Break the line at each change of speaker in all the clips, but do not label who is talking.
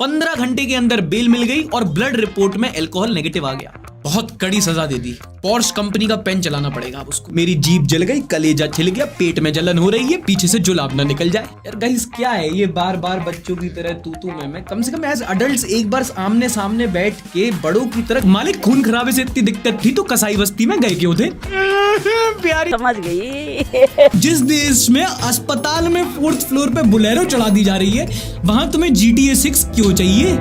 15 घंटे के अंदर बेल मिल गई और ब्लड रिपोर्ट में अल्कोहल नेगेटिव आ गया। बहुत कड़ी सजा दे दी। पोर्श कंपनी का पेन चलाना पड़ेगा अब उसको। मेरी जीभ जल गई, कलेजा छिल गया, पेट में जलन हो रही है, पीछे से जुलाब ना निकल जाए। यार गाइस क्या है ये बार बार बच्चों की तरह तू मैं कम से कम एज अडल्ट्स एक बार आमने सामने बैठ के बड़ों की तरह। मालिक खून खराबे से इतनी दिक्कत थी तो कसाई बस्ती में गए क्यों थे? प्यारी
समझ गई।
जिस देश में अस्पताल में 4th फ्लोर पे बुलेरो चढ़ा दी जा रही है, वहां तुम्हें GTA 6 क्यों चाहिए?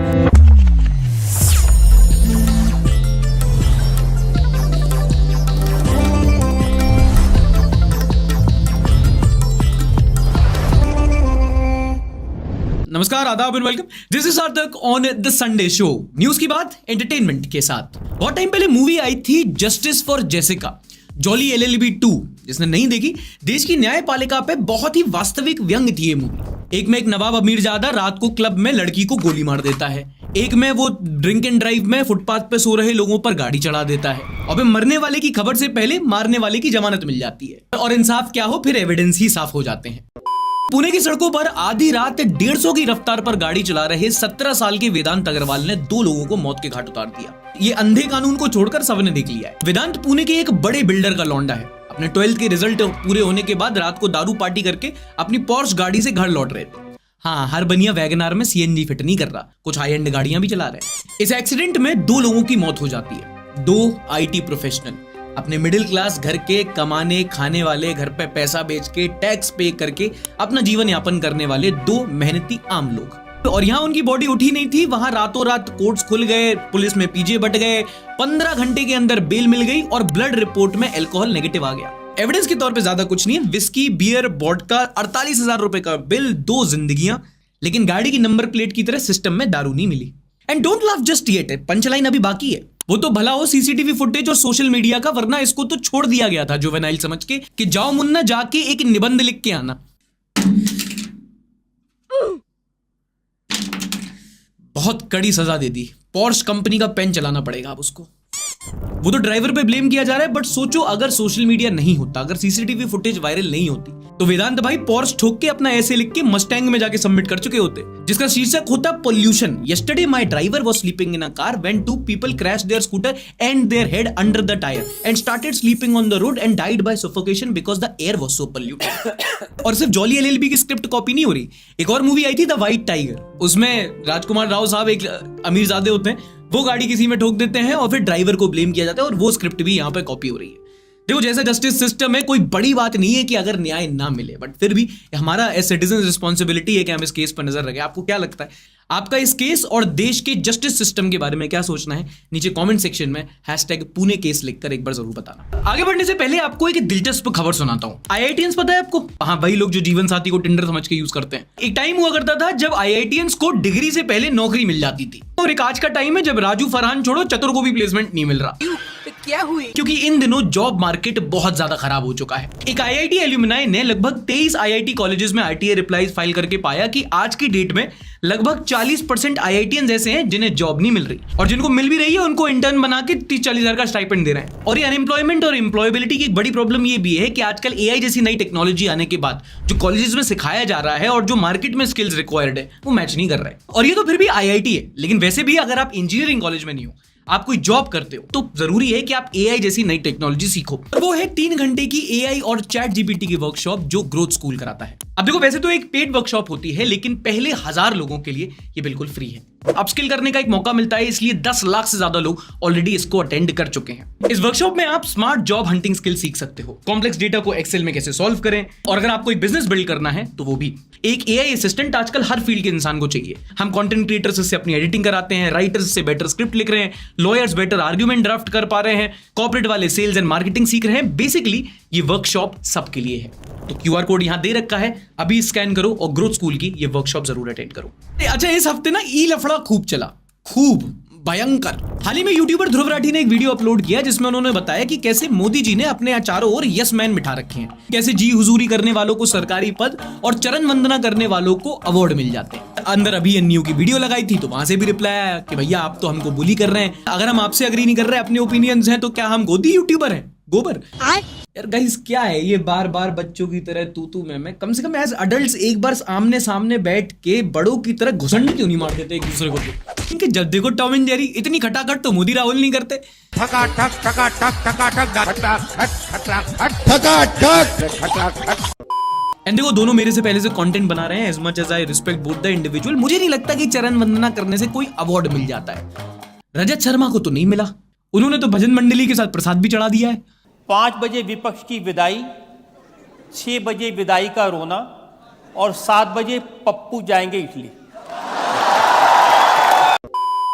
नमस्कार, आदाब एंड वेलकम। दिस इज सार्थक on the Sunday show. News की बात एंटरटेनमेंट के साथ। बहुत टाइम पहले मूवी आई थी justice for Jessica, jolly LLB 2। जिसने नहीं देखी, देश की न्यायपालिका पे बहुत ही वास्तविक व्यंग थी ये मूवी। एक में एक नवाब अमीरजादा रात को क्लब में लड़की को गोली मार देता है, एक में वो ड्रिंक एंड ड्राइव में फुटपाथ पे सो रहे लोगों पर गाड़ी चढ़ा देता है, और फिर मरने वाले की खबर से पहले मारने वाले की जमानत मिल जाती है। और इंसाफ क्या हो, फिर एविडेंस ही साफ हो जाते हैं। पुणे की सड़कों पर आधी रात 150 की रफ्तार पर गाड़ी चला रहे 17 साल के वेदांत अग्रवाल ने 2 लोगों को मौत के घाट उतार दिया। ये अंधे कानून को छोड़कर सबने देख लिया है। वेदांत पुणे के एक बड़े बिल्डर का लौंडा है। अपने 12th के रिजल्ट पूरे होने के बाद रात को दारू पार्टी करके अपनी पोर्श गाड़ी से घर लौट रहे थे। हाँ, हर बनिया वैगनार में CNG फिट नहीं कर रहा, कुछ हाई एंड गाड़ियां भी चला रहे। इस एक्सीडेंट में 2 लोगों की मौत हो जाती है। 2 IT प्रोफेशनल, अपने मिडिल क्लास घर के कमाने खाने वाले, घर पे पैसा बेच के टैक्स पे करके अपना जीवन यापन करने वाले 2 मेहनती आम लोग। और यहाँ उनकी बॉडी उठी नहीं थी, वहां रातों रात कोर्ट्स खुल गए, पुलिस में पीछे बट गए, 15 घंटे के अंदर बेल मिल गई और ब्लड रिपोर्ट में अल्कोहल नेगेटिव आ गया। एविडेंस के तौर पे ज्यादा कुछ नहीं है, विस्की, बियर, वोडका, 48,000 रुपए का बिल, 2 जिंदगियां। लेकिन गाड़ी की नंबर प्लेट की तरह सिस्टम में दारू नहीं मिली। And don't laugh just yet, punchline अभी बाकी है। वो तो भला हो CCTV फुटेज और सोशल मीडिया का, वरना इसको तो छोड़ दिया गया था जुवेनाइल समझ के कि जाओ मुन्ना जाके एक निबंध लिख के आना। बहुत कड़ी सजा दे दी। पोर्श कंपनी का पेन चलाना पड़ेगा अब उसको। वो तो ड्राइवर पे ब्लेम किया जा रहा है, बट सोचो अगर सोशल मीडिया नहीं होता, अगर CCTV फुटेज वायरल नहीं होती, तो वेदांत भाई पोर्श ठोक के अपना ऐसे लिख के मस्टैंग में जाके सबमिट कर चुके होते, जिसका शीर्षक होता pollution. Yesterday my driver was sleeping in a car when 2 people crashed their scooter and their head under the tire and started sleeping on the road and died by suffocation because the air was so polluted। और सिर्फ jolly LLB की script copy नहीं हो रही, एक और movie आई थी the white tiger, उसमें राजकुमार राव साहब एक अमीरजादे होते हैं, वो गाड़ी किसी में ठोक देते हैं और फिर ड्राइवर को ब्लेम किया जाता है, और वो स्क्रिप्ट भी यहाँ पे कॉपी हो रही है। देखो, जैसा जस्टिस सिस्टम है, कोई बड़ी बात नहीं है कि अगर न्याय ना मिले, बट फिर भी हमारा एज सिटीजन रिस्पॉन्सिबिलिटी है कि हम इस केस पर नजर रखें। आपको क्या लगता है, आपका इस केस और देश के जस्टिस सिस्टम के बारे में क्या सोचना है? नीचे कमेंट सेक्शन में #पुणे केस लिखकर एक बार जरूर बताना। आगे बढ़ने से पहले आपको एक दिलचस्प खबर सुनाता हूँ। IITians पता है आपको? हाँ, वही लोग जो जीवन साथी को टिंडर समझ के यूज करते हैं। एक टाइम हुआ करता था जब IITians को डिग्री से पहले नौकरी मिल जाती थी, और एक आज का टाइम है जब राजू फरहान छोड़ो चतुर को भी प्लेसमेंट नहीं मिल रहा।
क्या हुई?
क्योंकि इन दिनों जॉब मार्केट बहुत ज्यादा खराब हो चुका है। एक IIT एल्यूमिनाई ने लगभग 23 IIT कॉलेजेस में RTI रिप्लाईज फाइल करके पाया कि आज की डेट में लगभग 40% IITians ऐसे हैं जिन्हें जॉब नहीं मिल रही, और जिनको मिल भी रही है उनको इंटर्न बना के 30-40 हजार का स्टाइपेंड दे रहे हैं। और ये अनएम्प्लॉयमेंट और एम्प्लॉयबिलिटी की एक बड़ी प्रॉब्लम ये भी है कि आजकल AI जैसी नई टेक्नोलॉजी आने के बाद जो कॉलेजेस में सिखाया जा रहा है और जो मार्केट में स्किल्स रिक्वायर्ड है वो मैच नहीं कर रहा है। और ये तो फिर भी IIT है, लेकिन वैसे भी अगर आप इंजीनियरिंग कॉलेज में नहीं हो, आप कोई जॉब करते हो, तो जरूरी है कि आप AI जैसी नई टेक्नोलॉजी सीखो। वो है 3 घंटे की AI और ChatGPT की वर्कशॉप जो ग्रोथ स्कूल कराता है। अब देखो, वैसे तो एक पेड वर्कशॉप होती है, लेकिन पहले 1000 लोगों के लिए ये बिल्कुल फ्री है। अपस्किल करने का एक मौका मिलता है, इसलिए 10 लाख से ज्यादा लोग ऑलरेडी इसको अटेंड कर चुके हैं। इस वर्कशॉप में आप स्मार्ट जॉब हंटिंग स्किल सीख सकते हो, कॉम्प्लेक्स डेटा को एक्सेल में कैसे सॉल्व करें, और अगर आपको एक बिजनेस बिल्ड करना है तो वो भी। एक AI असिस्टेंट आजकल हर फील्ड के इंसान को चाहिए। हम कंटेंट क्रिएटर्स से अपनी एडिटिंग कराते हैं, राइटर्स से बेटर स्क्रिप्ट लिख रहे हैं, लॉयर्स बेटर आर्ग्यूमेंट ड्राफ्ट कर पा रहे हैं, कॉर्पोरेट वाले सेल्स एंड मार्केटिंग सीख रहे हैं। बेसिकली ये वर्कशॉप सबके लिए है। तो QR कोड यहां दे रखा है, अभी स्कैन करो और ग्रोथ स्कूल की ये वर्कशॉप जरूर अटेंड करो। अच्छा, इस हफ्ते ना लफड़ा खूब चला, खूब भयंकर। हाल ही में यूट्यूबर ध्रुव राठी ने एक वीडियो अपलोड किया जिसमें उन्होंने बताया कि कैसे मोदी जी ने अपने चारों ओर यस मैन बिठा रखे हैं, कैसे जी हुजूरी करने वालों को सरकारी पद और चरण वंदना करने वालों को अवार्ड मिल जाते हैं। अंदर अभिमन्यु की वीडियो लगाई थी तो वहां से भी रिप्लाई आया कि भैया आप तो हमको बुली कर रहे हैं, अगर हम आपसे अग्री नहीं कर रहे, अपने ओपिनियंस हैं, तो क्या हम गोदी यूट्यूबर हैं? गोबर। यार गाइस क्या है ये बार बार बच्चों की तरह तू मैं कम से कम एज अडल्ट्स एक बार आमने सामने बैठ के बड़ों की तरह घुसंड क्यों नहीं मार देते एक दूसरे को? इनके जब देखो टॉम एंड जेरी इतनी खटाखट तो मोदी राहुल नहीं करते। एंड देखो दोनों मेरे से पहले से कंटेंट बना रहे हैं। As much as I respect both the individual, मुझे नहीं लगता कि चरण वंदना करने से कोई अवार्ड मिल जाता है। रजत शर्मा को तो नहीं मिला, उन्होंने तो भजन मंडली के साथ प्रसाद भी चढ़ा दिया है।
5 बजे विपक्ष की विदाई, 6 बजे विदाई का रोना और 7 बजे पप्पू जाएंगे इटली।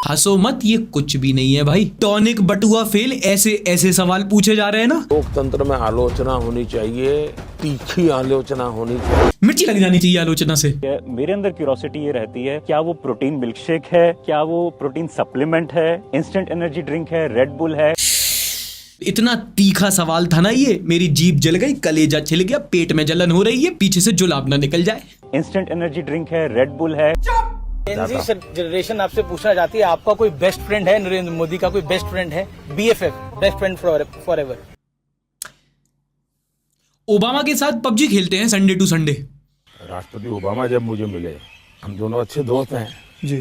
हंसो मत, ये कुछ भी नहीं है भाई। टॉनिक बटुआ फेल, ऐसे ऐसे सवाल पूछे जा रहे हैं ना।
लोकतंत्र में आलोचना होनी चाहिए, तीखी आलोचना होनी चाहिए,
मिर्ची लग जानी चाहिए आलोचना से।
मेरे अंदर क्यूरोसिटी ये रहती है, क्या वो प्रोटीन मिल्कशेक है, क्या वो प्रोटीन सप्लीमेंट है, इंस्टेंट एनर्जी ड्रिंक है, रेड बुल है।
इतना तीखा सवाल था ना ये, मेरी जीभ जल गई, कलेजा छिल गया, पेट में जलन हो रही है, पीछे से जुलाब ना निकल जाए।
इंस्टेंट एनर्जी ड्रिंक है, रेड बुल है।
जनरेशन आपसे पूछना चाहती है, आपका कोई बेस्ट फ्रेंड है? नरेंद्र मोदी का कोई बेस्ट फ्रेंड है? BFF, best friend for ever.
Obama के साथ पबजी खेलते हैं संडे टू संडे।
राष्ट्रपति ओबामा जब मुझे मिले, हम दोनों अच्छे दोस्त हैं जी,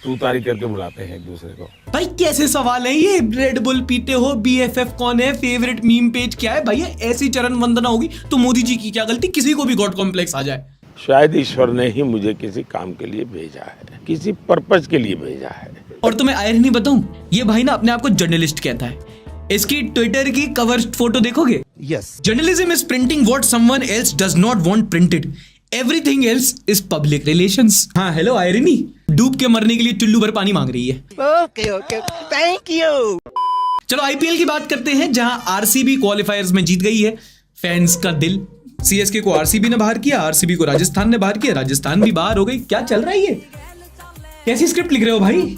तू तारीख करके बुलाते हैं एक दूसरे को।
भाई कैसे सवाल है ये? रेड बुल पीते हो, BFF कौन है, फेवरेट मीम पेज क्या है? भैया ऐसी चरण वंदना होगी तो मोदी जी की क्या गलती? किसी को भी गॉड कॉम्प्लेक्स आ जाए।
शायद ईश्वर ने ही मुझे किसी काम के लिए भेजा है, किसी पर्पज के लिए भेजा है।
और तुम्हें आयरनी बताऊं, ये भाई ना अपने आप को जर्नलिस्ट कहता है। इसकी ट्विटर की कवर फोटो देखोगे? Yes. Journalism is printing what someone else does not want printed, everything else is public relations. हाँ हेलो आयरनी, डूब के मरने के लिए चुल्लू भर पानी मांग रही है।
Okay thank you.
चलो IPL की बात करते हैं, जहां RCB क्वालिफायर्स में जीत गई है। फैंस का दिल, CSK को RCB ने बाहर किया, RCB को राजस्थान ने बाहर किया, राजस्थान भी बाहर हो गई। क्या चल रहा है ये? कैसी स्क्रिप्ट लिख रहे हो भाई?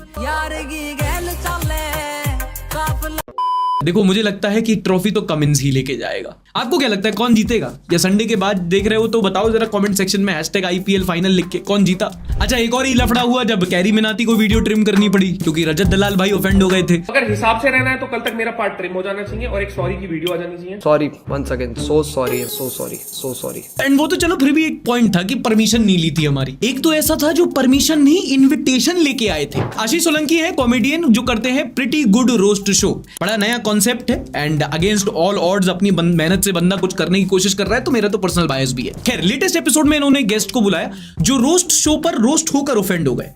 देखो मुझे लगता है कि ट्रॉफी तो कमिंस ही लेके जाएगा। आपको क्या लगता है कौन जीतेगा? या संडे के बाद देख रहे हो तो बताओ जरा कमेंट सेक्शन में #IPL फाइनल लिख के कौन जीता। अच्छा एक और ही लफड़ा हुआ जब कैरी मिनाती को वीडियो ट्रिम करनी पड़ी क्योंकि रजत दलाल भाई ऑफेंड हो गए थे।
अगर हिसाब से रहना है तो कल तक मेरा पार्ट ट्रिम हो जाना चाहिए और एक सॉरी की वीडियो आ जानी चाहिए।
Sorry once again, so sorry.
And वो तो चलो फिर भी एक पॉइंट था कि परमिशन नहीं ली थी हमारी। एक तो ऐसा था जो परमिशन नहीं इन्विटेशन लेके आए थे। आशीष सोलंकी है कॉमेडियन जो करते हैं प्रिटी गुड रोस्ट शो। बड़ा नया कॉन्सेप्ट है एंड अगेंस्ट ऑल ऑड्स अपनी मेहनत से बंदा कुछ करने की कोशिश कर रहा है, तो मेरा तो पर्सनल बायस भी है। खैर लेटेस्ट एपिसोड में इन्होंने गेस्ट को बुलाया जो रोस्ट शो पर रोस्ट होकर ऑफेंड हो गए।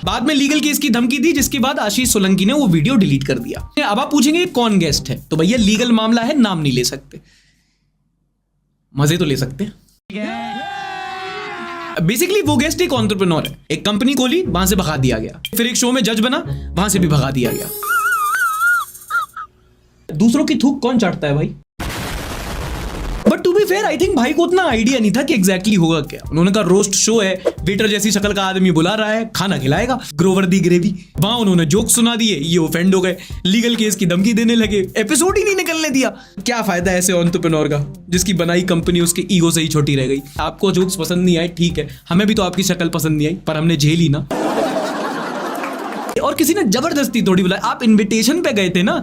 बाद में लीगल केस की धमकी दी, जिसके बाद आशीष सोलंकी ने वो वीडियो डिलीट कर दिया। अब आप पूछेंगे कौन गेस्ट है, तो भैया लीगल मामला है, नाम नहीं ले सकते, मजे तो ले सकते हैं। बेसिकली वो गेस्ट एक एंटरप्रेन्योर है, एक कंपनी खोली, वहां से भगा दिया गया, फिर एक शो में जज बना, वहां से भी भगा दिया गया। दूसरों की थूक कौन चाटता है भाई? But to be fair I think भाई को उतना आइडिया नहीं था कि एग्जैक्टली होगा क्या। उन्होंने कहा रोस्ट शो है, वेटर जैसी शक्ल का आदमी बुला रहा है, खाना खिलाएगा, ग्रोवर दी ग्रेवी। वहां उन्होंने जोक सुना दिए, ये ऑफेंड हो गए, लीगल केस की धमकी देने लगे, एपिसोड ही नहीं निकलने दिया। क्या फायदा ऐसे एंटरप्रेन्योर का जिसकी बनाई कंपनी उसके ईगो से ही छोटी रह गई। आपको जोक्स पसंद नहीं आए ठीक है, हमें भी तो आपकी शक्ल पसंद नहीं आई, पर हमने झेली ना। और किसी ने जबरदस्ती थोड़ी बुलाया, आप इन्विटेशन पे गए थे ना।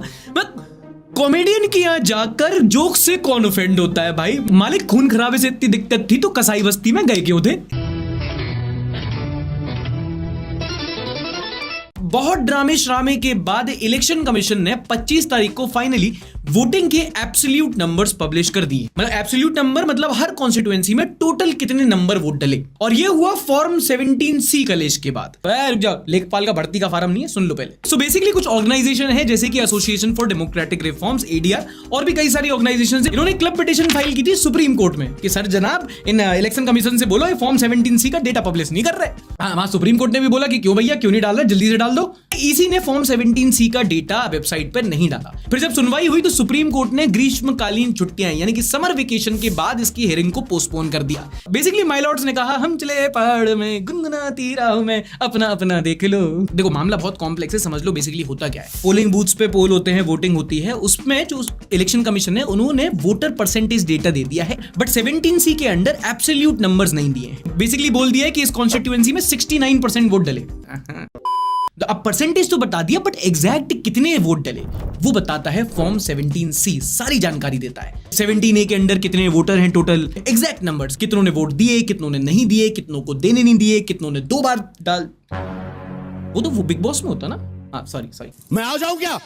कॉमेडियन के यहाँ जाकर जोक से कौन ऑफेंड होता है भाई? मालिक खून खराबे से इतनी दिक्कत थी तो कसाई बस्ती में गए क्यों थे? बहुत ड्रामे श्रामे के बाद इलेक्शन कमीशन ने 25 तारीख को फाइनली वोटिंग के एब्सोल्यूट नंबर्स पब्लिश कर दिए। मतलब एब्सोल्यूट नंबर मतलब हर कॉन्स्टिट्यूएंसी में टोटल कितने नंबर वोट डले, और ये हुआ फॉर्म 17C कलेश के बाद। रुक जाओ, लेखपाल का भर्ती का फॉर्म नहीं है, सुन लो पहले। सो बेसिकली कुछ ऑर्गेनाइजेशन है जैसे कि association for democratic reforms ADR और भी कई सारी ऑर्गेनाइजेशन, इन्होंने क्लब पिटीशन फाइल की थी सुप्रीम कोर्ट में कि सर जनाब इन इलेक्शन कमीशन से बोलो ये फॉर्म 17C का डेटा पब्लिश नहीं कर रहे। वहां सुप्रीम कोर्ट ने भी बोला कि क्यों भैया, क्यों नहीं डाल रहे, जल्दी से डाल दो। इसी ने फॉर्म 17C का डेटा वेबसाइट पर नहीं डाला। फिर जब सुनवाई हुई तो सुप्रीम कोर्ट ने ग्रीष्मकालीन छुट्टियां यानी कि समर वेकेशन के बाद इसकी हियरिंग को पोस्टपोन कर दिया। बेसिकली माय लॉर्ड्स ने कहा हम चले पहाड़ में गुनगुनाती राहों में, अपना अपना देख लो। देखो मामला बहुत कॉम्प्लेक्स है, समझ लो बेसिकली होता क्या है। पोलिंग बूथ्स पे पोल होते हैं, वोटिंग होती है, उसमें जो इलेक्शन कमीशन है उन्होंने वोटर परसेंटेज डेटा दे दिया है, बट 17C के अंडर एब्सोल्यूट नंबर्स नहीं दिए हैं। बेसिकली बोल दिया है कि इस कॉन्स्टिट्यूएंसी में 69% वोट डले। तो अब परसेंटेज तो बता दिया, बट एग्जैक्ट कितने वोट डले वो बताता है फॉर्म 17C, सारी जानकारी देता है। 17A के अंडर कितने वोटर हैं टोटल, एग्जैक्ट नंबर्स, कितनों ने वोट दिए, कितनों ने नहीं दिए, कितनों को देने नहीं दिए, कितनों ने 2 बार डाल, वो तो वो बिग बॉस में होता ना। हाँ सॉरी
मैं आ जाऊं क्या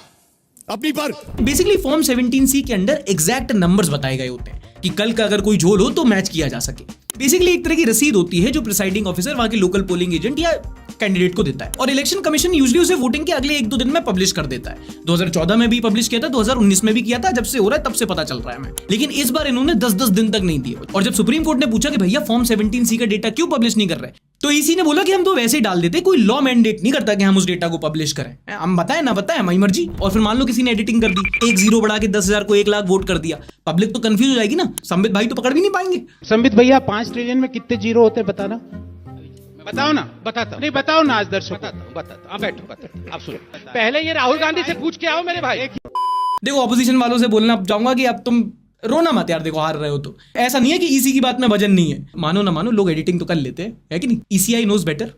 अपनी पर?
बेसिकली फॉर्म 17C के अंडर एग्जैक्ट नंबर्स बताए गए होते हैं कि कल का अगर कोई झोल हो तो मैच किया जा सके। बेसिकली एक तरह की रसीद होती है जो प्रिसाइडिंग ऑफिसर वहां के लोकल पोलिंग एजेंट या कैंडिडेट को देता है, और इलेक्शन कमीशन यूजुअली उसे वोटिंग के अगले 1-2 दिन में पब्लिश कर देता है। 2014 में भी पब्लिश किया था, 2019 में भी किया था, जब से हो रहा है तब से पता चल रहा है हमें। लेकिन इस बार इन्होंने 10-10 दिन तक नहीं दिए, और जब सुप्रीम कोर्ट ने पूछा कि भैया फॉर्म 17C का डेटा क्यों पब्लिश नहीं कर रहे, तो ईसी ने बोला कि हम तो वैसे ही डाल देते, कोई लॉ मैंडेट नहीं करता कि हम उस डेटा को पब्लिश करें, हम बताएं ना बताएं हमारी मर्जी। और फिर मान लो किसी ने एडिटिंग कर दी, 1 0 बढ़ा के 10,000 को 1 लाख वोट कर दिया, पब्लिक तो कंफ्यूज हो जाएगी ना, संबित भाई तो पकड़ भी नहीं पाएंगे।
संबित भैया 5 ट्रिलियन में कितने जीरो होते हैं बताना, बताओ ना, बताता नहीं, बताओ ना आज दर्शकों, बताता हाँ बैठो, बताता आप सुनो। पहले ये राहुल गांधी से पूछ के आओ मेरे भाई।
देखो ऑपोजिशन वालों से बोलना चाहूंगा कि अब तुम रोना मत यार, देखो हार रहे हो तो ऐसा नहीं है कि ईसी की बात में वजन नहीं है, मानो ना मानो लोग एडिटिंग तो कर लेते हैं, है कि नहीं? ECI knows better.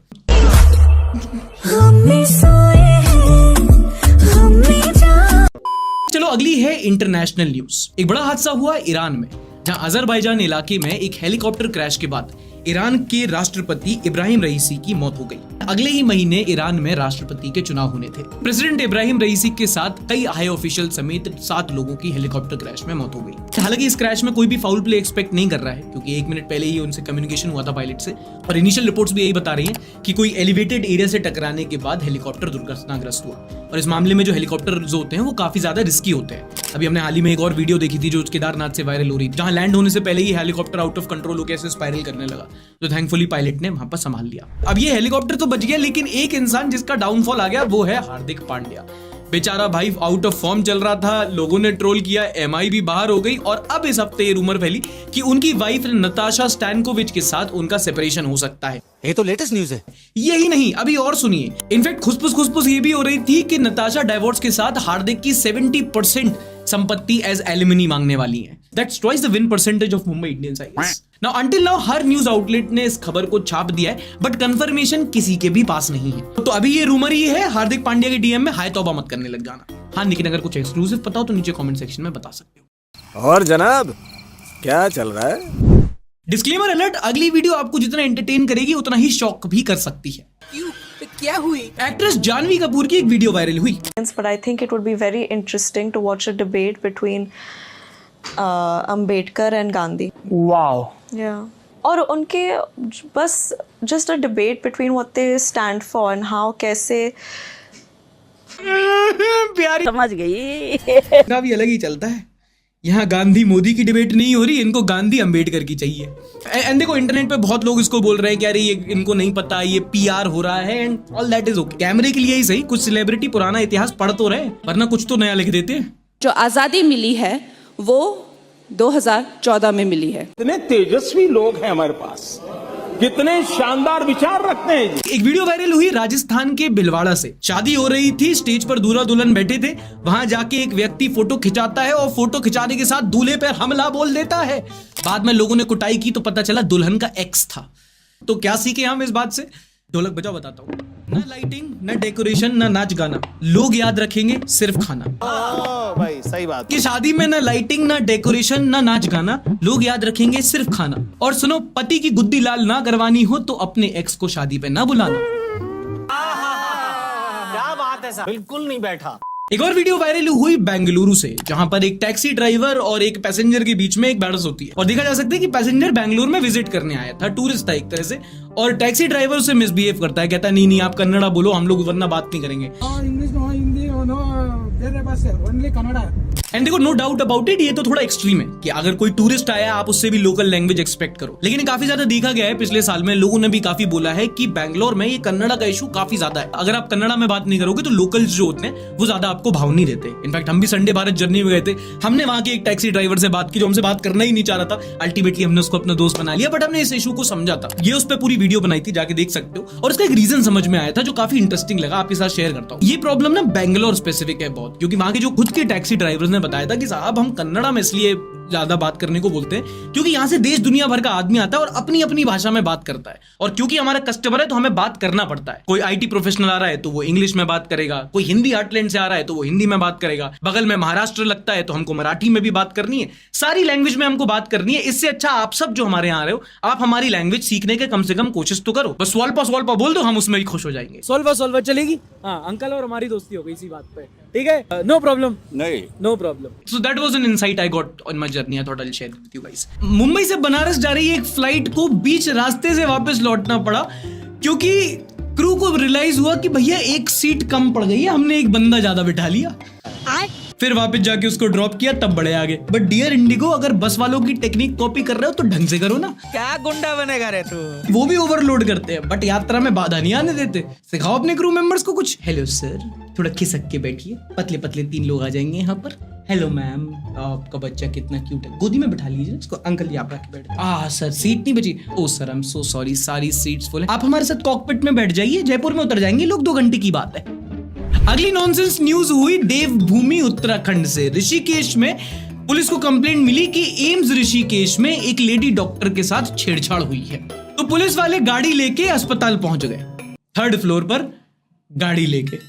चलो अगली है इंटरनेशनल न्यूज। एक बड़ा हादसा हुआ ईरान में, जहां अजरबैजान इलाके में एक हेलीकॉप्टर क्रैश के बाद ईरान के राष्ट्रपति इब्राहिम रईसी की मौत हो गई। अगले ही महीने ईरान में राष्ट्रपति के चुनाव होने थे। प्रेसिडेंट इब्राहिम रईसी के साथ कई हाई ऑफिशियल समेत 7 लोगों की हेलीकॉप्टर क्रैश में मौत हो गई। हालांकि इस क्रैश में कोई भी फाउल प्ले एक्सपेक्ट नहीं कर रहा है, क्योंकि 1 मिनट पहले ही उनसे कम्युनिकेशन हुआ था पायलट से, और इनिशियल रिपोर्ट्स भी यही बता रही हैं कि कोई एलिवेटेड एरिया से टकराने के बाद हेलीकॉप्टर दुर्घटनाग्रस्त हुआ। और इस मामले में जो हेलीकॉप्टर जो होते हैं वो काफी ज्यादा रिस्की होते हैं। अभी हमने हाल ही में एक और वीडियो देखी थी जो केदारनाथ से वायरल हो रही, जहां लैंड होने से पहले ही हेलीकॉप्टर आउट ऑफ कंट्रोल होकर ऐसे स्पाइरल करने लगा, तो थैंकफुली पायलट ने वहां पर संभाल लिया। अब ये हेलीकॉप्टर तो बच गया, लेकिन एक इंसान जिसका डाउनफॉल आ गया वो है हार्दिक पांड्या। बेचारा भाई आउट ऑफ फॉर्म चल रहा था, लोगों ने ट्रोल किया, MI भी बाहर हो गई, और अब इस हफ्ते ये रूमर फैली कि उनकी वाइफ नताशा स्टैनकोविच के साथ उनका सेपरेशन हो सकता है।
ये तो लेटेस्ट न्यूज है।
यही नहीं, अभी और सुनिए। इनफैक्ट खुसपुस ये भी हो रही थी कि नताशा डाइवोर्स के साथ हार्दिक की 70% संपत्ति एज एलिमनी मांगने वाली है। That's twice the win percentage of Mumbai Indians, I guess. Now until now हर न्यूज आउटलेट ने इस खबर को छाप दिया है, बट कंफर्मेशन किसी के भी पास नहीं है। तो अभी ये रूमर ही है, हार्दिक पांड्या के डीएम में हाय तौबा मत करने लग जाना। हाँ, लेकिन अगर कुछ एक्सक्लूसिव पता हो तो नीचे कमेंट सेक्शन में बता सकते हो।
और जनाब क्या चल रहा है?
डिस्क्लेमर अलर्ट, अगली वीडियो आपको जितना एंटरटेन करेगी उतना ही शॉक भी कर सकती है।
क्या हुई?
एक्ट्रेस जानवी कपूर की एक वीडियो वायरल हुई।
But I think it would be very interesting to watch a debate between Ambedkar and Gandhi.
Wow.
Yeah. और उनके बस just a debate between what they stand for and how कैसे
प्यारी
समझ गई।
का भी अलग ही चलता है। यहाँ गांधी मोदी की डिबेट नहीं हो रही, इनको गांधी अंबेडकर की चाहिए। एंड देखो इंटरनेट पे बहुत लोग इसको बोल रहे हैं कि अरे ये इनको नहीं पता, ये PR हो रहा है, and all that is okay. कैमरे के लिए ही सही, कुछ सेलिब्रिटी पुराना इतिहास पढ़ तो रहे, वरना कुछ तो नया लिख देते हैं।
जो आजादी मिली है वो 2014 में मिली है।
कितने तेजस्वी लोग हैं हमारे पास, कितने शानदार विचार रखते हैं।
एक वीडियो वायरल हुई राजस्थान के भिलवाड़ा से। शादी हो रही थी, स्टेज पर दूल्हा दुल्हन बैठे थे, वहां जाके एक व्यक्ति फोटो खिंचाता है और फोटो खिंचाने के साथ दूल्हे पर हमला बोल देता है। बाद में लोगों ने कुटाई की तो पता चला दुल्हन का एक्स था। तो क्या सीखे हम इस बात से? ढोलक बजाओ, बताता हूँ। न लाइटिंग, न डेकोरेशन, न नाच गाना, लोग याद रखेंगे सिर्फ खाना।
भाई सही बात
कि शादी में न लाइटिंग, न डेकोरेशन, न नाच गाना, लोग याद रखेंगे सिर्फ खाना। और सुनो, पति की गुद्दी लाल ना करवानी हो तो अपने एक्स को शादी पे ना बुलाना।
क्या बात है सर, बिल्कुल नहीं बैठा।
एक और वीडियो वायरल हुई बेंगलुरु से, जहां पर एक टैक्सी ड्राइवर और एक पैसेंजर के बीच में एक बहस होती है। और देखा जा सकता है कि पैसेंजर बेंगलुरु में विजिट करने आया था, टूरिस्ट था एक तरह से, और टैक्सी ड्राइवर उसे मिसबिहेव करता है, कहता है नहीं आप कन्नड़ा बोलो, हम लोग वरना बात नहीं करेंगे। एंड देखो, नो डाउट अबाउट इट, ये तो थोड़ा एक्सट्रीम है कि अगर कोई टूरिस्ट आया आप उससे भी लोकल लैंग्वेज एक्सपेक्ट करो। लेकिन काफी ज्यादा देखा गया है पिछले साल में, लोगों ने भी काफी बोला है कि बैंगलोर में ये कन्नड़ा का इशू काफी ज्यादा है। अगर आप कन्नड़ा में बात नहीं करोगे तो लोकल्स जो होते हैं वो ज्यादा आपको भाव नहीं देते। इनफैक्ट हम भी संडे भारत जर्नी में गए थे, हमने वहां के एक टैक्सी ड्राइवर से बात की जो हमसे बात करना ही नहीं चाह रहा था। अल्टीमेटली हमने उसको अपना दोस्त बना लिया, बट हमने इस इशू को समझा था। ये उस पर पूरी वीडियो बनाई थी, जाके देख सकते हो। और इसका एक रीजन समझ में आया था जो काफी इंटरेस्टिंग लगा, आपके साथ शेयर करता हूँ। ये प्रॉब्लम ना बैंगलोर स्पेसिफिक है बहुत, क्योंकि वहां के जो खुद के टैक्सी ड्राइवर्स ने बताया था कि साहब हम कन्नड़ा में इसलिए ज्यादा बात करने को बोलते हैं, क्योंकि यहाँ से देश दुनिया भर का आदमी आता है और अपनी अपनी भाषा में बात करता है, और क्योंकि हमारा कस्टमर है तो हमें बात करना पड़ता है। कोई आईटी प्रोफेशनल आ रहा है तो वो इंग्लिश में बात करेगा, कोई हिंदी हार्टलैंड से आ रहा है तो वो हिंदी में बात करेगा, बगल में महाराष्ट्र लगता है तो हमको मराठी में भी बात करनी है, सारी लैंग्वेज में हमको बात करनी है। इससे अच्छा आप सब जो हमारे यहाँ आ रहे हो, आप हमारी लैंग्वेज सीखने के कम से कम कोशिश तो करो। बस स्वल्पा बोल दो, हम उसमें भी खुश हो जाएंगे।
सोल्वा चलेगी। हाँ, अंकल और हमारी दोस्ती हो गई इसी बात पे, ठीक है, नो प्रॉब्लम। नहीं, no problem.
So that was an insight I got on my journey. I thought I'll share it with you guys. Mumbai से बनारस जा रही एक फ्लाइट को बीच रास्ते से वापस लौटना पड़ा, क्योंकि क्रू को रियलाइज हुआ कि भैया एक सीट कम पड़ गई है, हमने एक बंदा ज्यादा बिठा लिया। फिर वापस जाके उसको ड्रॉप किया, तब बढ़े आगे। बट डियर इंडिगो, अगर बस वालों की टेक्निक कॉपी कर रहे हो तो ढंग से करो ना।
क्या गुंडा बनेगा रे तू?
वो भी ओवरलोड करते हैं, बट यात्रा में बाधा नहीं आने देते। सिखाओ अपने क्रू मेंबर्स को कुछ। हेलो सर, थोड़ा खिसक के बैठिए, पतले पतले 3 लोग आ जाएंगे यहाँ पर। हेलो मैम, आपका बच्चा कितना क्यूट है, गोदी में बिठा लीजिए उसको। अंकल यहाँ पर आके बैठ। सर सीट नहीं बची। Oh sir, I am so sorry, सारी सीट्स फुल है। आप हमारे साथ कॉकपिट में बैठ जाइए, जयपुर में उतर जाएंगे लोग, 2 घंटे की बात है। अगली नॉनसेंस न्यूज हुई देवभूमि उत्तराखंड से। ऋषिकेश में पुलिस को कंप्लेंट मिली कि एम्स ऋषिकेश में एक लेडी डॉक्टर के साथ छेड़छाड़ हुई है, तो पुलिस वाले गाड़ी लेके अस्पताल पहुंच गए, 3rd फ्लोर पर गाड़ी लेके।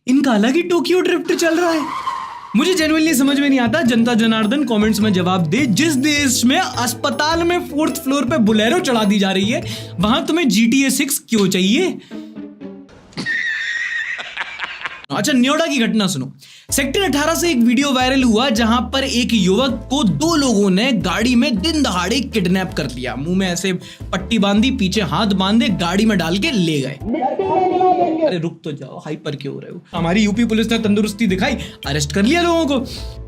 इनका अलग ही टोक्यो ड्रिफ्ट चल रहा है। मुझे जेन्युइनली समझ में नहीं आता, जनता जनार्दन कमेंट्स में जवाब दे। जिस देश में अस्पताल में 4th फ्लोर पे बुलेरो चढ़ा दी जा रही है, वहां तुम्हें GTA 6 क्यों चाहिए? अच्छा, न्योडा की घटना सुनो। सेक्टर 18 से एक वीडियो वायरल हुआ जहां पर एक युवक को 2 लोगों ने गाड़ी में दिन दहाड़े किडनैप कर लिया। मुंह में ऐसे पट्टी बांधी, पीछे हाथ बांधे, गाड़ी में डाल के ले गए। अरे रुक तो जाओ, हाइपर क्यों हो रहे हो? हमारी यूपी पुलिस ने तंदुरुस्ती दिखाई, अरेस्ट कर लिया लोगों को।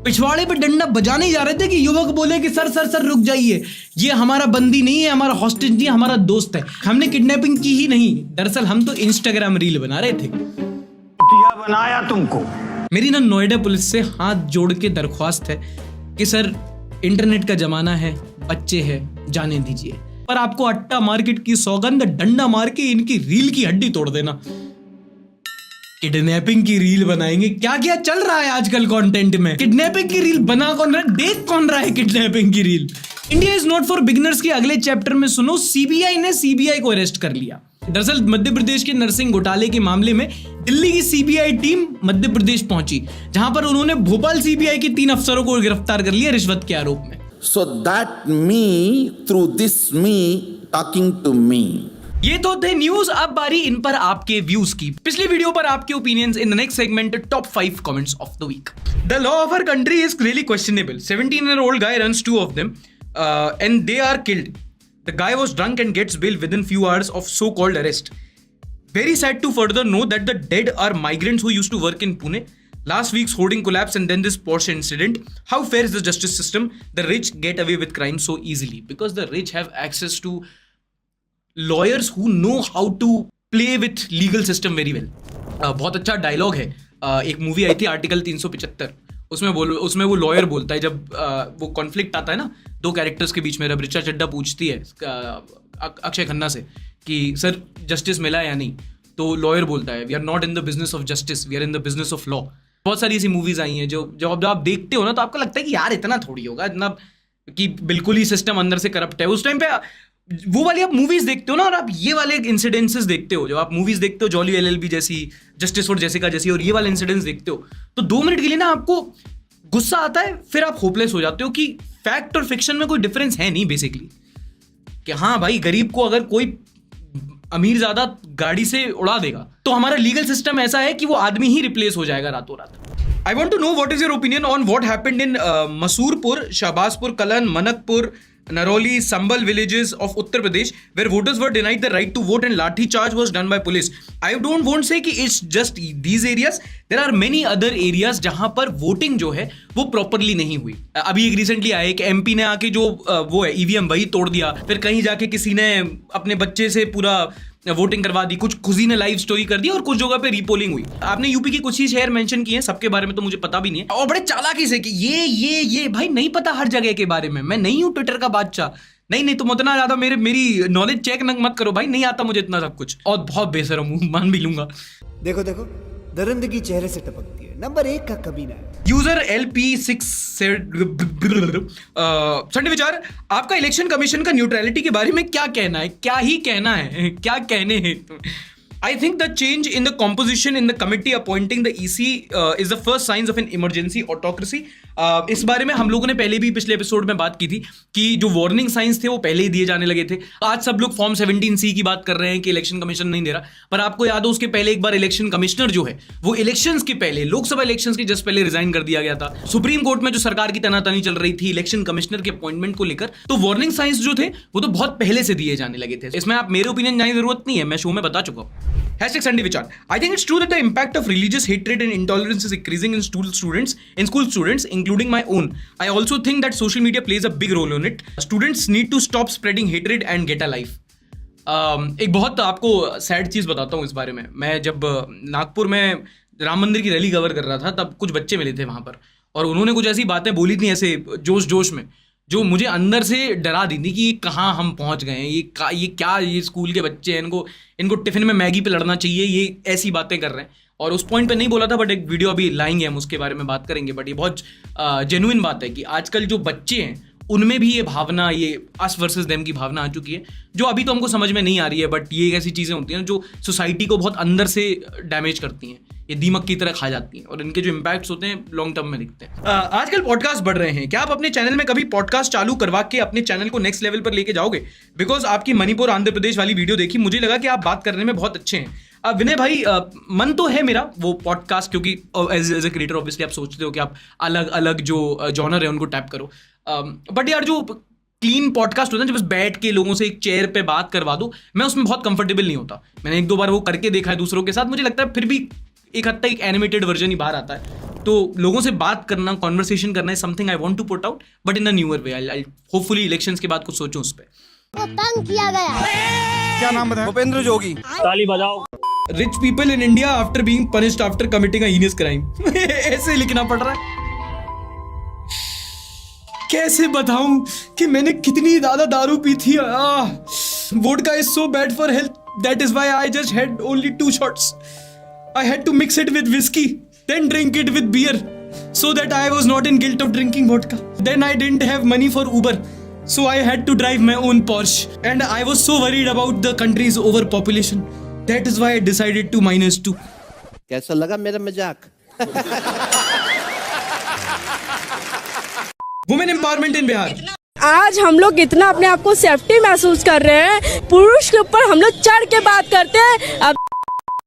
पिछवाड़े पे डंडा बजाने ही जा रहे थे कि युवक बोले कि सर रुक जाइए, ये हमारा बंदी नहीं है, हमारा हॉस्टेज नहीं है, हमारा दोस्त है, हमने किडनैपिंग की ही नहीं। दरअसल हम तो इंस्टाग्राम रील बना रहे थे।
क्या बनाया तुमको?
मेरी ना नोएडा पुलिस से हाथ जोड़ के दरख्वास्त है कि सर, इंटरनेट का जमाना है, बच्चे हैं, जाने दीजिए, पर आपको अट्टा मार्केट की सौगंध, डंडा मार के इनकी रील की हड्डी तोड़ देना। किडनैपिंग की रील बनाएंगे? क्या क्या चल रहा है आजकल कंटेंट में? किडनैपिंग की रील बना कौन रहा है, देख कौन रहा है किडनैपिंग की reel? India is not for beginners के अगले चैप्टर में सुनो, सीबीआई ने सीबीआई को अरेस्ट कर लिया। दरअसल मध्य प्रदेश के नर्सिंग घोटाले के मामले में दिल्ली की सीबीआई टीम मध्य प्रदेश पहुंची, जहां पर उन्होंने भोपाल सीबीआई के 3 अफसरों को गिरफ्तार कर लिया रिश्वत के आरोप में।
So that me through this me talking to me.
ये तो थे न्यूज, अब बारी इन पर आपके व्यूज की। पिछली वीडियो पर आपके opinions in the next segment, top 5 comments of the week. The law of our country is really questionable. 17-year-old guy runs 2 of them and they are killed. The guy was drunk and gets bail within few hours of so-called arrest. Very sad to further know that the dead are migrants who used to work in Pune. Last week's hoarding collapse and then this Porsche incident. How fair is the justice system? The rich get away with crime so easily because the rich have access to lawyers who know how to play with legal system very well. बहुत अच्छा dialogue है। एक movie आई थी article 375, उसमें वो lawyer बोलता है, जब वो कॉन्फ्लिक्ट आता है ना 2 कैरेक्टर्स के बीच में, जब ऋचा चड्ढा पूछती है अक्षय खन्ना से कि सर जस्टिस मिला है या नहीं, तो लॉयर बोलता है we are not in the business of justice, we are in the business of law. बहुत सारी ऐसी मूवीज आई हैं जो जब आप देखते हो ना तो आपको लगता है कि यार इतना थोड़ी होगा, इतना कि बिल्कुल ही सिस्टम अंदर से करप्ट है। उस टाइम पे वो वाली आप मूवीज देखते हो ना, और आप ये वाले इंसिडेंसेस देखते हो, जब आप मूवीज देखते हो जॉली एलएलबी जैसी, जस्टिस फॉर जेसिका जैसी, और ये वाले इंसिडेंट्स देखते हो, तो 2 मिनट के लिए ना आपको गुस्सा आता है, फिर आप होपलेस हो जाते हो कि फैक्ट और फिक्शन में कोई डिफरेंस है नहीं बेसिकली। कि हाँ भाई, गरीब को अगर कोई अमीर ज्यादा गाड़ी से उड़ा देगा तो हमारा लीगल सिस्टम ऐसा है कि वो आदमी ही रिप्लेस हो जाएगा रातों रात। I want to know what is your opinion on what happened in Masurpur, Shahbazpur Kalan, Mankapur, Naroli, Sambal villages of Uttar Pradesh, where voters were denied the right to vote and lathi charge was done by police. I won't say कि it's just these areas. There are many other areas जहाँ पर voting जो है वो properly नहीं हुई। अभी एक रिसेंटली आया कि एमपी ने आके जो वो है ईवीएम वही तोड़ दिया, फिर कहीं जाके किसी ने अपने बच्चे से पूरा वोटिंग करवा दी, कुछ खुशी ने लाइव स्टोरी कर दी, और कुछ जगह पे रीपोलिंग हुई। आपने यूपी की कुछ ही शहर मेंशन किए हैं, सबके बारे में तो मुझे पता भी नहीं है, और बड़े चालाकी से कि ये भाई नहीं पता हर जगह के बारे में, मैं नहीं हूँ ट्विटर का बादशाह, नहीं तुम उतना ज्यादा मेरी नॉलेज चेक मत करो भाई, नहीं आता मुझे इतना सब कुछ, और बहुत बेशरम हूँ, मान भी लूंगा।
देखो दरिंदगी चेहरे से टपकती है,
नंबर 1 का कमीना है।
यूजर LP6 संडे विचार, आपका इलेक्शन कमीशन का न्यूट्रलिटी के बारे में क्या कहना है? क्या ही कहना है, क्या कहने हैं? I think the change in the composition in the committee appointing the EC is the first signs of an emergency autocracy. इस बारे में हम लोगों ने पहले भी पिछले एपिसोड में बात की थी कि जो वार्निंग साइंस थे वो पहले ही दिए जाने लगे थे। आज सब लोग फॉर्म 17C की बात कर रहे हैं कि इलेक्शन कमीशन नहीं दे रहा, पर आपको याद हो उसके पहले एक बार इलेक्शन कमिश्नर जो है वो इलेक्शंस के पहले, लोकसभा इलेक्शंस के जस्ट पहले रिजाइन कर दिया गया था। सुप्रीम कोर्ट में जो सरकार की तनातनी चल रही थी इलेक्शन कमिश्नर के अपॉइंटमेंट को लेकर, तो वार्निंग साइंस जो थे वो तो बहुत पहले से दिए जाने लगे थे। इसमें आप मेरे ओपिनियन जाने की जरूरत नहीं है, मैं शो में बता चुका हूँ। #Sunday Vichar. I think it's true that the impact of religious hatred and intolerance is increasing in school students, including my own. I also think that social media plays a big role in it. Students need to stop spreading hatred and get a life. एक बहुत आपको sad चीज़ बताता हूँ इस बारे में। मैं जब नागपुर में राम मंदिर की रैली कवर कर रहा था तब कुछ बच्चे मिले थे वहाँ पर, और उन्होंने कुछ ऐसी बातें बोली थी ऐसे जोश में, जो मुझे अंदर से डरा दी थी कि कहाँ हम पहुँच गए हैं, ये स्कूल के बच्चे हैं, इनको टिफिन में मैगी पे लड़ना चाहिए, ये ऐसी बातें कर रहे हैं। और उस पॉइंट पे नहीं बोला था, बट एक वीडियो अभी लाएंगे हम, उसके बारे में बात करेंगे। बट ये बहुत जेन्युइन बात है कि आजकल जो बच्चे हैं उनमें भी ये भावना, ये अस वर्सेस देम की भावना आ चुकी है, जो अभी तो हमको समझ में नहीं आ रही है। बट ये एक ऐसी चीज़ें होती हैं जो सोसाइटी को बहुत अंदर से डैमेज करती हैं, ये दीमक की तरह खा जाती हैं, और इनके जो इम्पैक्ट्स होते हैं लॉन्ग टर्म में दिखते हैं। आजकल पॉडकास्ट बढ़ रहे हैं, क्या आप अपने चैनल में कभी पॉडकास्ट चालू करवा के अपने चैनल को नेक्स्ट लेवल पर लेके जाओगे? बिकॉज आपकी मणिपुर आंध्र प्रदेश वाली वीडियो देखी, मुझे लगा कि आप बात करने में बहुत अच्छे हैं। विनय भाई, मन तो है मेरा वो पॉडकास्ट, क्योंकि एज ए क्रिएटर ऑब्वियसली आप सोचते हो कि आप अलग अलग जो जॉनर है उनको टैप करो, बट यार जो क्लीन पॉडकास्ट होता है जब बस बैठ के लोगों से एक चेयर पे बात करवा दो, मैं उसमें बहुत कंफर्टेबल नहीं होता। मैंने 1-2 बार वो करके देखा है दूसरों के साथ, मुझे लगता है फिर भी एक हद तक एक एनिमेटेड वर्जन ही बाहर आता है। तो लोगों से बात करना, कॉन्वर्सेशन करना है something I want to put out, but in a newer way. I hopefully elections के बाद कुछ सोचूं उस पे।
तंग किया गया। क्या नाम बताया? भूपेंद्र जोगी।
ताली बजाओ।
Rich people in India after being punished after committing a heinous crime. ऐसे लिखना पड़ रहा है। कैसे बताऊं कि मैंने कितनी ज्यादा दारू पी थी। Vodka is so bad for health, that is why I just had only 2 shots. I had to mix it with whiskey, then drink it with beer, so that I was not in guilt of drinking vodka. Then I didn't have money for Uber, so I had to drive my own Porsche. And I was so worried about the country's overpopulation. That is why I decided to -2.
कैसा लगा मेरा मजाक?
Women empowerment in Bihar.
आज हम लोग इतना अपने आप को सेफ्टी महसूस कर रहे हैं, पुरुष के ऊपर हम लोग चढ़ के बात करते हैं। अब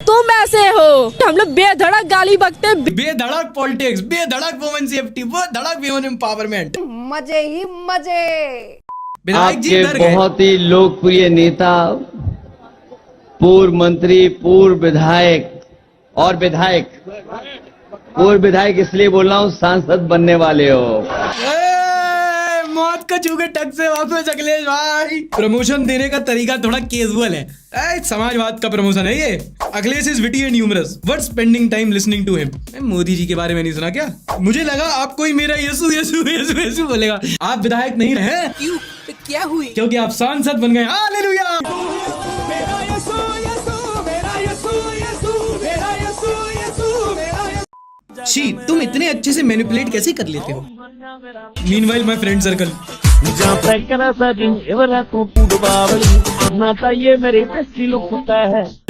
तुम ऐसे हो, हम लोग बेधड़क गाली बकते,
बेधड़क पॉलिटिक्स, बेधड़क वुमेन सेफ्टी, बेधड़क वुमेन एम्पावरमेंट,
मजे ही मजे।
विधायक जी डर गए।
बहुत ही लोकप्रिय नेता, पूर्व मंत्री, पूर्व विधायक और विधायक, पूर्व विधायक इसलिए बोल रहा हूँ सांसद बनने वाले हो।
मौत का चूके टक से वापस अखिलेश भाई। प्रमोशन देने का तरीका थोड़ा कैजुअल है, समाजवाद का प्रमोशन है ये। Akhilesh is witty and humorous, but spending time listening to him. Modi ji के बारे में नहीं सुना क्या? मुझे लगा आप कोई मेरा यीशु यीशु यीशु यीशु बोलेगा। आप विधायक नहीं रहे,
क्यों? क्या हुई?
क्योंकि आप सांसद बन गए। हालेलुया। शी, तुम इतने अच्छे से मैनिपुलेट कैसे कर लेते हो? Meanwhile my friend circle. देख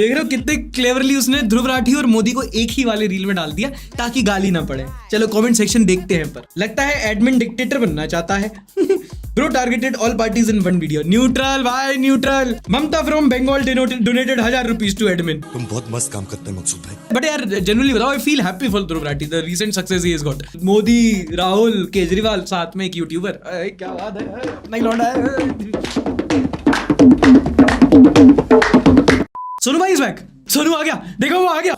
रहे हो कितने क्लेवरली उसने ध्रुव राठी और मोदी को एक ही वाले रील में डाल दिया ताकि गाली ना पड़े। चलो कमेंट सेक्शन देखते हैं, पर लगता है एडमिन डिक्टेटर बनना चाहता है। Bro targeted all parties in one video. Neutral भाई neutral. Mamata from Bengal donated 1000 rupees to admin.
तुम बहुत मस्त काम करते हैं मकसूद भाई।
बट यार जनरली बताओ, I feel happy for Dhruv Rathee, the recent success he has got. Modi, Rahul, Kejriwal साथ में एक यूट्यूबर, क्या बात है, नहीं लौटा है। सोनू भाई इज बैक। सोनू आ गया, देखो वो आ गया।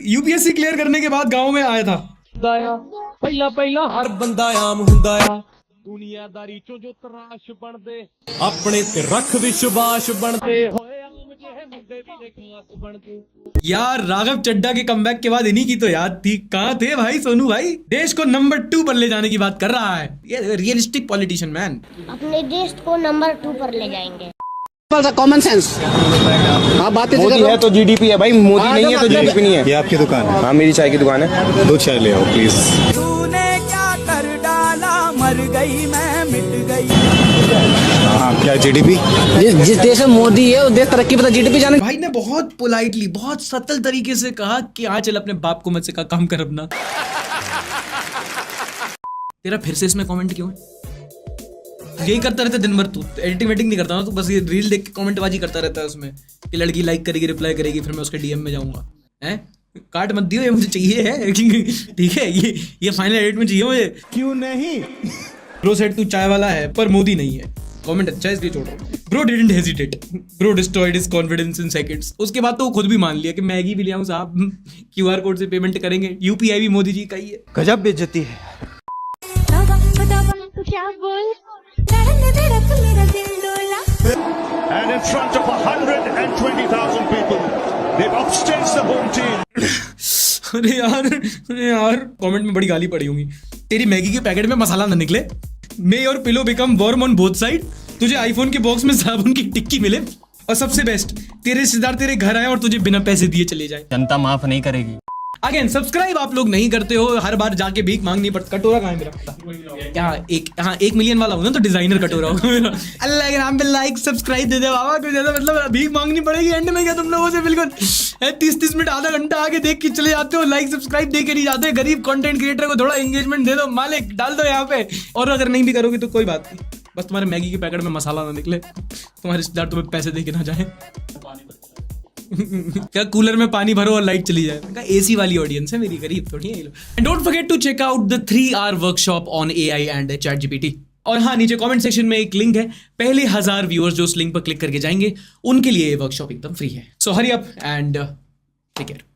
यूपीएससी क्लियर करने के बाद गांव में आया था।
ਪਹਿਲਾ ਹਰ ਬੰਦਾ ਆਮ ਹੁੰਦਾ ਆ, ਦੁਨੀਆਦਾਰੀ ਚੋਂ ਜੋ ਤਰਾਸ਼ ਬਣਦੇ, ਆਪਣੇ ਤੇ ਰੱਖ ਵਿਸ਼ਵਾਸ ਬਣਦੇ ਹੋਏ, ਆਮ ਜਿਹੇ ਮੁੰਡੇ ਵੀ ਨੇ ਖਾਸ ਬਣਦੇ।
यार राघव चड्ढा के कमबैक के बाद इन्हीं की तो याद थी। कहाँ थे भाई सोनू भाई? देश को नंबर 2 पर ले जाने की बात कर रहा है ये रियलिस्टिक पॉलिटिशियन मैन।
अपने देश को नंबर 2 पर ले जाएंगे।
सिंपल सा कॉमन सेंस। हाँ बात
मोदी है तो जीडीपी है भाई, मोदी नहीं है तो जीडीपी नहीं है।
ये आपकी दुकान है?
हाँ मेरी चाय की दुकान है।
2 चाय ले आओ प्लीज।
तूने क्या कर डाला, मर गई मैं मिट गई।
हाँ क्या जीडीपी?
जिस देश में मोदी है उस देश तरक्की पता जीडीपी जाने।
भाई ने बहुत पोलाइटली, बहुत सटल तरीके से कहा कि हाँ चल अपने बाप को मत सिखा, काम कर अपना। तेरा फिर से इसमें कमेंट क्यों है? यही करता रहता है दिन भर तू, एडिटिंग वेटिंग नहीं करता ना तू, बस ये रील देख के कमेंट बाजी करता रहता है उसमें कि लड़की लाइक करेगी, रिप्लाई करेगी, फिर मैं उसके डीएम में जाऊंगा। हैं काट मत दियो, ये मुझे चाहिए है। ठीक है, ये फाइनल एडिट में चाहिए मुझे।
क्यों नहीं?
ब्रो सेड तू चाय वाला है पर मोदी नहीं है। कमेंट अच्छा है इसलिए छोड़ रहा हूँ। Bro didn't hesitate, bro destroyed his confidence in seconds. उसके बाद तो वो खुद भी मान लिया कि मैगी भी ले आऊं साहब, क्यूआर कोड से पेमेंट करेंगे, यूपीआई भी मोदी जी का ही है।
गजब बेइज्जती है।
And in front of 120,000 people, they've upstaged the home team.
अरे यार कमेंट में बड़ी गाली पड़ी होंगी। तेरी मैगी के पैकेट में मसाला ना निकले। मे your pillow become warm on both side. तुझे आईफोन के बॉक्स में साबुन की टिक्की मिले, और सबसे बेस्ट तेरे रिश्तेदार तेरे घर आए और तुझे बिना पैसे दिए चले जाए।
जनता माफ नहीं करेगी।
अगेन सब्सक्राइब आप लोग नहीं करते हो, हर बार जाके भीख मांगनी पड़ती। कटोरा कहाँ है मेरा? क्या 1 मिलियन वाला हो ना तो डिजाइनर कटोरा हो। अल्लाह के नाम पे लाइक सब्सक्राइब दे दे बाबा, कुछ ज्यादा मतलब भीख मांगनी पड़ेगी एंड में। क्या तुम लोगों से बिल्कुल 30 मिनट आधा घंटा आगे देख के चले जाते हो, लाइक सब्सक्राइब दे के नहीं जाते। गरीब कंटेंट क्रिएटर को थोड़ा एंगेजमेंट दे दो, मालिक डाल दो यहाँ पे। और अगर नहीं भी करोगे तो कोई बात नहीं, बस तुम्हारे मैगी के पैकेट में मसाला ना निकले, तुम्हारे रिश्तेदार तुम्हें पैसे दे के ना जाए। क्या कूलर में पानी भरो और लाइट चली जाए? एसी वाली ऑडियंस है मेरी, गरीब थोड़ी है ये लोग। And don't forget to check out the 3 hour workshop on AI and ChatGPT। और हाँ, नीचे कमेंट सेक्शन में एक लिंक है, पहले 1000 व्यूअर्स जो उस लिंक पर क्लिक करके जाएंगे उनके लिए ये वर्कशॉप एकदम फ्री है। So hurry up and take care.